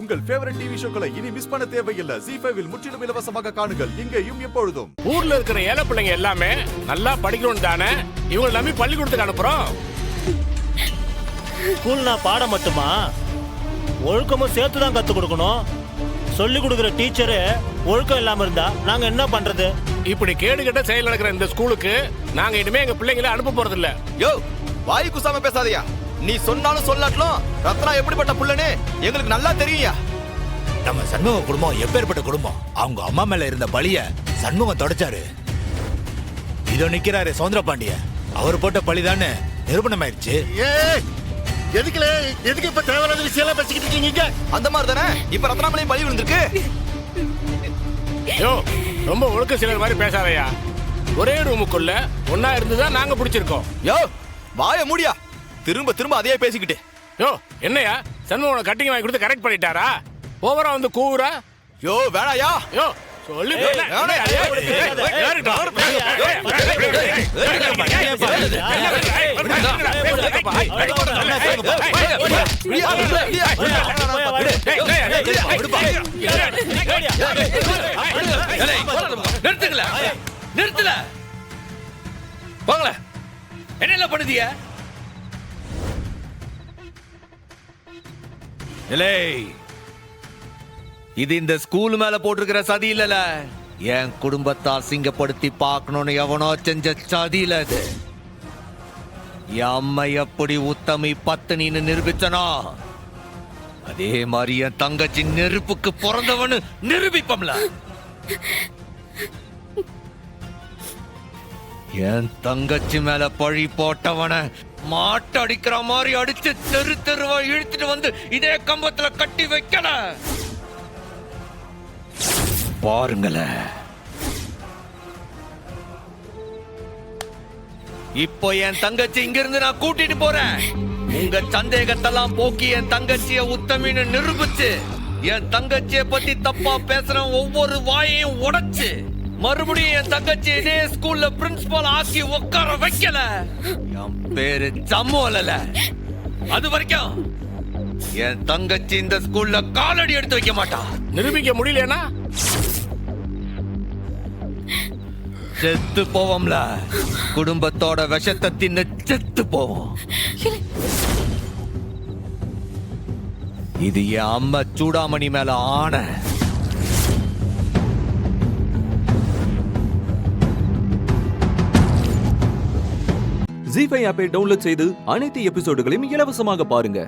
உங்கள் favourite TV ஷோக்களை இனி miss பண்ண தேவையில்லை. ZEE5 இல் முற்றிலும் இலவசமாக காணுங்கள். இங்கேயும் எப்பொழுதும். ஊர்ல இருக்கிற ஏழை பிள்ளைங்க எல்லாமே நல்லா படிக்கணும் தானே இவங்களை நம்பி பள்ளிக்கூடத்துக்கு அனுப்புறோம். ஸ்கூல்னா பாடம் மட்டுமா, ஒழுக்கமும் சேர்த்து தான் கற்றுக் கொடுக்கணும். சொல்லி கொடுக்குற டீச்சரு ஒழுக்கம் இல்லாம இருந்தா நாங்க என்ன பண்றது? இப்படி கேடுகட்ட செயல் நடக்கிற இந்த ஸ்கூலுக்கு நாங்க இனிமே எங்க பிள்ளைங்களை அனுப்ப போறது இல்ல. யோ, வாய் குசாம பேசாதயா. நீ சொன்னாலும் சொல்லாட்டலும் ரத்னா எப்படிப்பட்ட புள்ளனே எங்களுக்கு நல்லா தெரியும்யா. நம்ம சண்முக குடும்பம் எப்பேற்பட்ட குடும்பம். அவங்க அம்மா மேல இருந்த பழிய சண்முகம் தொடச்சாரு. இதோ நிக்கிறாரு சௌந்தர பாண்டிய, அவர் போட்ட பழிதான்னு நிரூபணம் ஆயிடுச்சு. எதுக்கு இப்ப தேவையான விஷயம் எல்லாம் பேசிக்கிட்டு இருக்கீங்க? அந்த மாதிரி தானே இப்ப ரத்னா மேலையும் பழி விழுந்திருக்கு. யோ, ரொம்ப ஒழுக்க சிலர் மாதிரி பேசாதயா. ஒரே ரூமுக்குள்ள ஒன்னா இருந்துதான் நாங்க பிடிச்சிருக்கோம். யோ, வாய மூடியா. திரும்ப திரும்ப அதே பேசிக்கிட்டு. யோ, என்னையா சண்முகம் கட்டிங் வாங்கி கொடுத்து கரெக்ட் பண்ணிட்டாரா? ஓவரா வந்து கூவுறா. யோ வேணாயா. யோ சொல்லி நிறுத்துங்கள நிறுத்தல போங்கள. என்ன பண்ணுதிய? இது இந்த ஸ்கூல் மேல போட்டிருக்கிற சதி இல்லல, என் குடும்பத்தை அசிங்கப்படுத்தி பார்க்கணும்னு எவனோ செஞ்ச சதி இல்ல. இது என் அம்மா எப்படி உத்தமி பத்தினின்னு நிரூபிச்சனோ அதே மாதிரி என் தங்கச்சி நெருப்புக்கு பிறந்தவனு நிரூபிப்பம்ல. என் தங்கச்சி மேல பழி போட்டவன மாட்டடிக்கிற மாதிரி அடிச்சு தெரு தெருவா இழுத்துட்டு வந்து இதே கம்பத்துல கட்டி வைக்கல. பாருங்களேன், இப்போ என் தங்கச்சி இங்க இருந்து நான் கூட்டிட்டு போறேன். உங்க சந்தேகத்தெல்லாம் போக்கி என் தங்கச்சிய உத்தமின்னு நிரூபிச்சு என் தங்கச்சிய பத்தி தப்பா பேசுற ஒவ்வொரு வாயையும் உடைச்சு மறுபடியும் என் தங்கச்சி இதே ஸ்கூல்ல பிரின்சிபால் ஆக்கி உட்கார வைக்கல. என் பேரு சம்மோல. அது வரைக்கும் என் தங்கச்சி இந்த ஸ்கூல்ல காலடி எடுத்து வைக்க மாட்டா. நிரூபிக்க முடியலனா செத்து போவோம்ல. குடும்பத்தோட விஷத்தை தின்னு செத்து போவோம். இது என் அம்மா சூடாமணி மேல ஆன. ZEE5 ஆப்பை டவுன்லோட் செய்து அனைத்து எபிசோடுகளையும் இலவசமாக பாருங்க.